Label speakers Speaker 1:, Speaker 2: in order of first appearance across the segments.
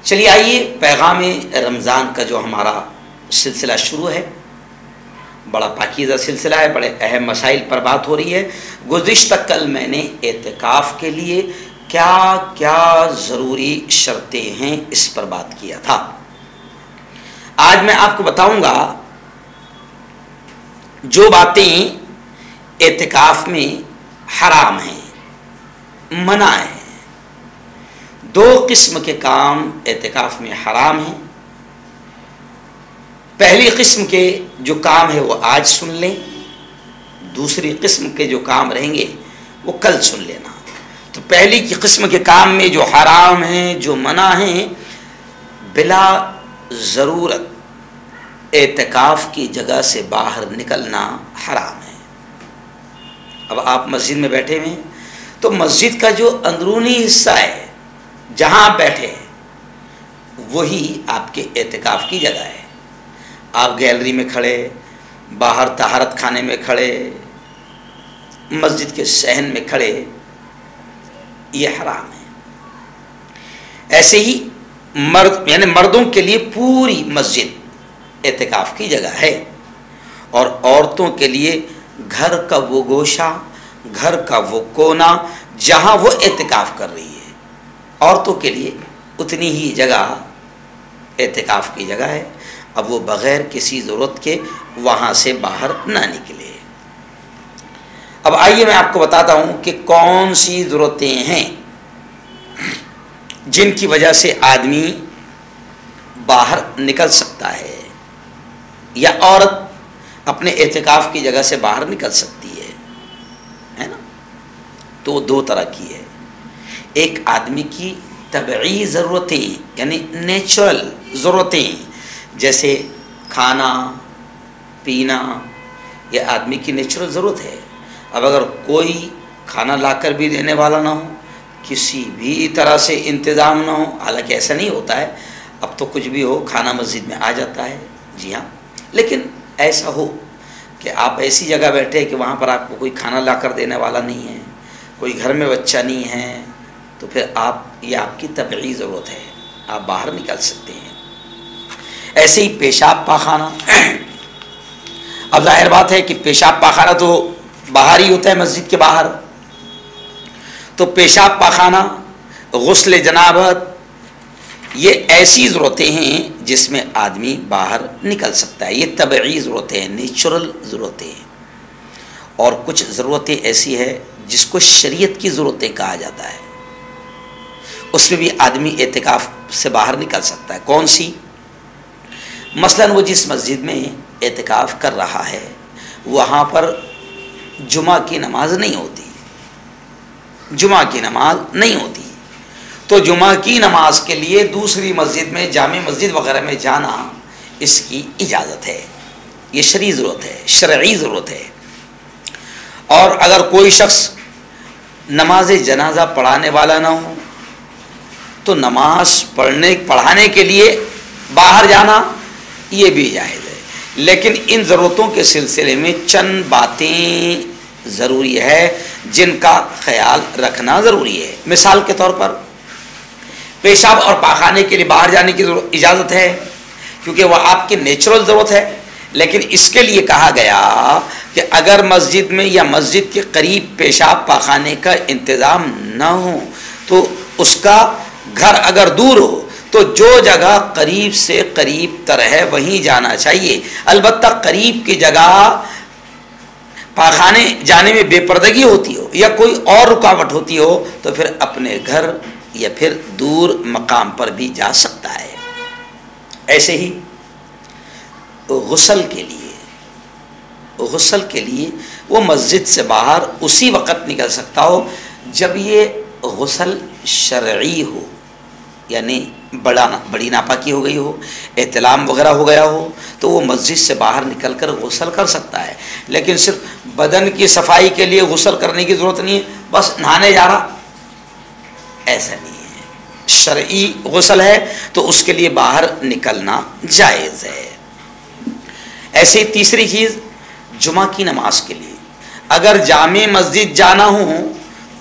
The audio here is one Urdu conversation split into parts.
Speaker 1: چلیے آئیے پیغام رمضان کا جو ہمارا سلسلہ شروع ہے، بڑا پاکیزہ سلسلہ ہے، بڑے اہم مسائل پر بات ہو رہی ہے۔ گزشتہ کل میں نے اعتکاف کے لیے کیا کیا ضروری شرطیں ہیں اس پر بات کیا تھا۔ آج میں آپ کو بتاؤں گا جو باتیں اعتکاف میں حرام ہیں، منع ہیں۔ دو قسم کے کام اعتکاف میں حرام ہیں۔ پہلی قسم کے جو کام ہے وہ آج سن لیں، دوسری قسم کے جو کام رہیں گے وہ کل سن لینا۔ تو پہلی کی قسم کے کام میں جو حرام ہیں، جو منع ہیں، بلا ضرورت اعتکاف کی جگہ سے باہر نکلنا حرام ہے۔ اب آپ مسجد میں بیٹھے ہوئے ہیں تو مسجد کا جو اندرونی حصہ ہے جہاں آپ بیٹھے ہیں وہی آپ کے اعتکاف کی جگہ ہے۔ آپ گیلری میں کھڑے، باہر طہارت خانے میں کھڑے، مسجد کے صحن میں کھڑے، یہ حرام ہے۔ ایسے ہی مرد یعنی مردوں کے لیے پوری مسجد اعتکاف کی جگہ ہے، اور عورتوں کے لیے گھر کا وہ گوشہ، گھر کا وہ کونا جہاں وہ اعتکاف کر رہی ہے، عورتوں کے لیے اتنی ہی جگہ اعتکاف کی جگہ ہے۔ اب وہ بغیر کسی ضرورت کے وہاں سے باہر نہ نکلے۔ اب آئیے میں آپ کو بتاتا ہوں کہ کون سی ضرورتیں ہیں جن کی وجہ سے آدمی باہر نکل سکتا ہے، یا عورت اپنے اعتکاف کی جگہ سے باہر نکل سکتی ہے نا۔ تو دو طرح کی ہے، ایک آدمی کی طبعی ضرورتیں یعنی نیچرل ضرورتیں، جیسے کھانا پینا، یہ آدمی کی نیچرل ضرورت ہے۔ اب اگر کوئی کھانا لا کر بھی دینے والا نہ ہو، کسی بھی طرح سے انتظام نہ ہو، حالانکہ ایسا نہیں ہوتا ہے، اب تو کچھ بھی ہو کھانا مسجد میں آ جاتا ہے، جی ہاں، لیکن ایسا ہو کہ آپ ایسی جگہ بیٹھے کہ وہاں پر آپ کو کوئی کھانا لا کر دینے والا نہیں ہے، کوئی گھر میں بچہ نہیں ہے، تو پھر یہ آپ کی طبعی ضرورت ہے، آپ باہر نکل سکتے ہیں۔ ایسے ہی پیشاب پاخانہ، اب ظاہر بات ہے کہ پیشاب پاخانہ تو باہر ہی ہوتا ہے، مسجد کے باہر، تو پیشاب پاخانہ، غسل جنابت، یہ ایسی ضرورتیں ہیں جس میں آدمی باہر نکل سکتا ہے، یہ طبعی ضرورتیں ہیں، نیچرل ضرورتیں ہیں۔ اور کچھ ضرورتیں ایسی ہے جس کو شریعت کی ضرورتیں کہا جاتا ہے، اس میں بھی آدمی اعتکاف سے باہر نکل سکتا ہے۔ کون سی؟ مثلاً وہ جس مسجد میں اعتکاف کر رہا ہے وہاں پر جمعہ کی نماز نہیں ہوتی، جمعہ کی نماز نہیں ہوتی، تو جمعہ کی نماز کے لیے دوسری مسجد میں، جامع مسجد وغیرہ میں جانا، اس کی اجازت ہے، یہ شرعی ضرورت ہے، شرعی ضرورت ہے۔ اور اگر کوئی شخص نماز جنازہ پڑھانے والا نہ ہو تو نماز پڑھانے کے لیے باہر جانا یہ بھی جائز ہے، لیکن ان ضرورتوں کے سلسلے میں چند باتیں ضروری ہے جن کا خیال رکھنا ضروری ہے۔ مثال کے طور پر پیشاب اور پاخانے کے لیے باہر جانے کی اجازت ہے کیونکہ وہ آپ کی نیچرل ضرورت ہے، لیکن اس کے لیے کہا گیا کہ اگر مسجد میں یا مسجد کے قریب پیشاب پاخانے کا انتظام نہ ہو تو اس کا گھر اگر دور ہو تو جو جگہ قریب سے قریب تر ہے وہیں جانا چاہیے۔ البتہ قریب کی جگہ پاخانے جانے میں بے پردگی ہوتی ہو یا کوئی اور رکاوٹ ہوتی ہو تو پھر اپنے گھر یا پھر دور مقام پر بھی جا سکتا ہے۔ ایسے ہی غسل کے لیے وہ مسجد سے باہر اسی وقت نکل سکتا ہو جب یہ غسل شرعی ہو، یعنی بڑی ناپاکی ہو گئی ہو، احتلام وغیرہ ہو گیا ہو، تو وہ مسجد سے باہر نکل کر غسل کر سکتا ہے، لیکن صرف بدن کی صفائی کے لیے غسل کرنے کی ضرورت نہیں ہے، بس نہانے جا رہا، ایسا نہیں ہے۔ شرعی غسل ہے تو اس کے لیے باہر نکلنا جائز ہے۔ ایسے تیسری چیز جمعہ کی نماز کے لیے اگر جامع مسجد جانا ہو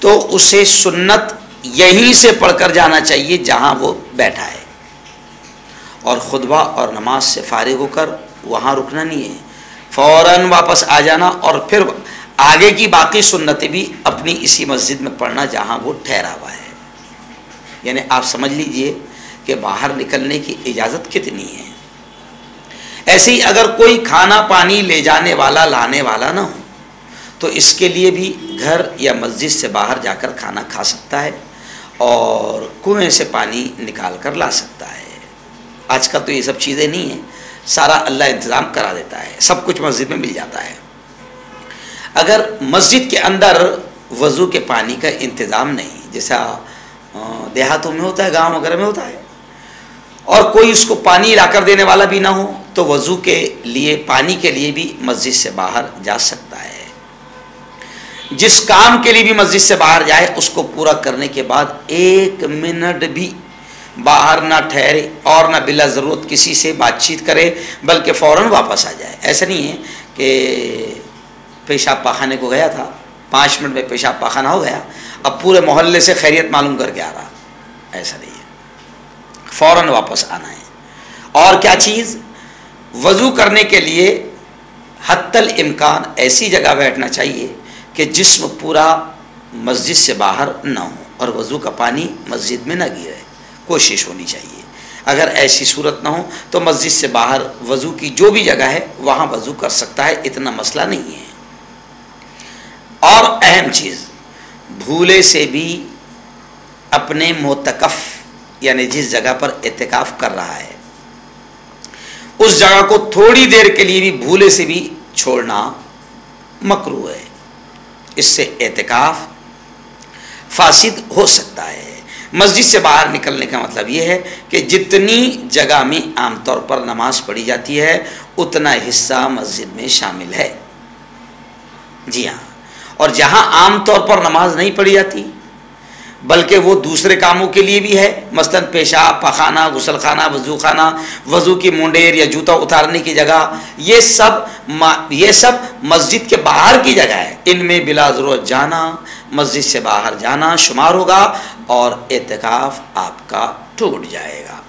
Speaker 1: تو اسے سنت یہیں سے پڑھ کر جانا چاہیے جہاں وہ بیٹھا ہے، اور خطبہ اور نماز سے فارغ ہو کر وہاں رکنا نہیں ہے، فوراً واپس آ جانا اور پھر آگے کی باقی سنتیں بھی اپنی اسی مسجد میں پڑھنا جہاں وہ ٹھہرا ہوا ہے۔ یعنی آپ سمجھ لیجئے کہ باہر نکلنے کی اجازت کتنی ہے۔ ایسے ہی اگر کوئی کھانا پانی لے جانے والا لانے والا نہ ہو تو اس کے لیے بھی گھر یا مسجد سے باہر جا کر کھانا کھا سکتا ہے اور کنویں سے پانی نکال کر لا سکتا ہے۔ آج کل تو یہ سب چیزیں نہیں ہیں، سارا اللہ انتظام کرا دیتا ہے، سب کچھ مسجد میں مل جاتا ہے۔ اگر مسجد کے اندر وضو کے پانی کا انتظام نہیں، جیسا دیہاتوں میں ہوتا ہے، گاؤں وغیرہ میں ہوتا ہے، اور کوئی اس کو پانی لا کر دینے والا بھی نہ ہو تو وضو کے لیے پانی کے لیے بھی مسجد سے باہر جا سکتا ہے۔ جس کام کے لیے بھی مسجد سے باہر جائے اس کو پورا کرنے کے بعد 1 منٹ بھی باہر نہ ٹھہرے اور نہ بلا ضرورت کسی سے بات چیت کرے، بلکہ فوراً واپس آ جائے۔ ایسا نہیں ہے کہ پیشاب پاخانے کو گیا تھا، 5 منٹ میں پیشاب پاخانہ ہو گیا، اب پورے محلے سے خیریت معلوم کر کے آ رہا، ایسا نہیں ہے، فوراً واپس آنا ہے۔ اور کیا چیز؟ وضو کرنے کے لیے حتی الامکان ایسی جگہ بیٹھنا چاہیے کہ جسم پورا مسجد سے باہر نہ ہو اور وضو کا پانی مسجد میں نہ گرے، کوشش ہونی چاہیے۔ اگر ایسی صورت نہ ہو تو مسجد سے باہر وضو کی جو بھی جگہ ہے وہاں وضو کر سکتا ہے، اتنا مسئلہ نہیں ہے۔ اور اہم چیز، بھولے سے بھی اپنے معتکف یعنی جس جگہ پر اعتکاف کر رہا ہے اس جگہ کو تھوڑی دیر کے لیے بھی بھولے سے بھی چھوڑنا مکروہ ہے، اس سے اعتکاف فاسد ہو سکتا ہے۔ مسجد سے باہر نکلنے کا مطلب یہ ہے کہ جتنی جگہ میں عام طور پر نماز پڑھی جاتی ہے اتنا حصہ مسجد میں شامل ہے، جی ہاں، اور جہاں عام طور پر نماز نہیں پڑھی جاتی بلکہ وہ دوسرے کاموں کے لیے بھی ہے، مثلا پیشاب پاخانہ، غسل خانہ، وضو خانہ، وضو کی مونڈیر یا جوتا اتارنے کی جگہ، یہ سب مسجد کے باہر کی جگہ ہے، ان میں بلا ضرورت جانا، مسجد سے باہر جانا شمار ہوگا اور اعتکاف آپ کا ٹوٹ جائے گا۔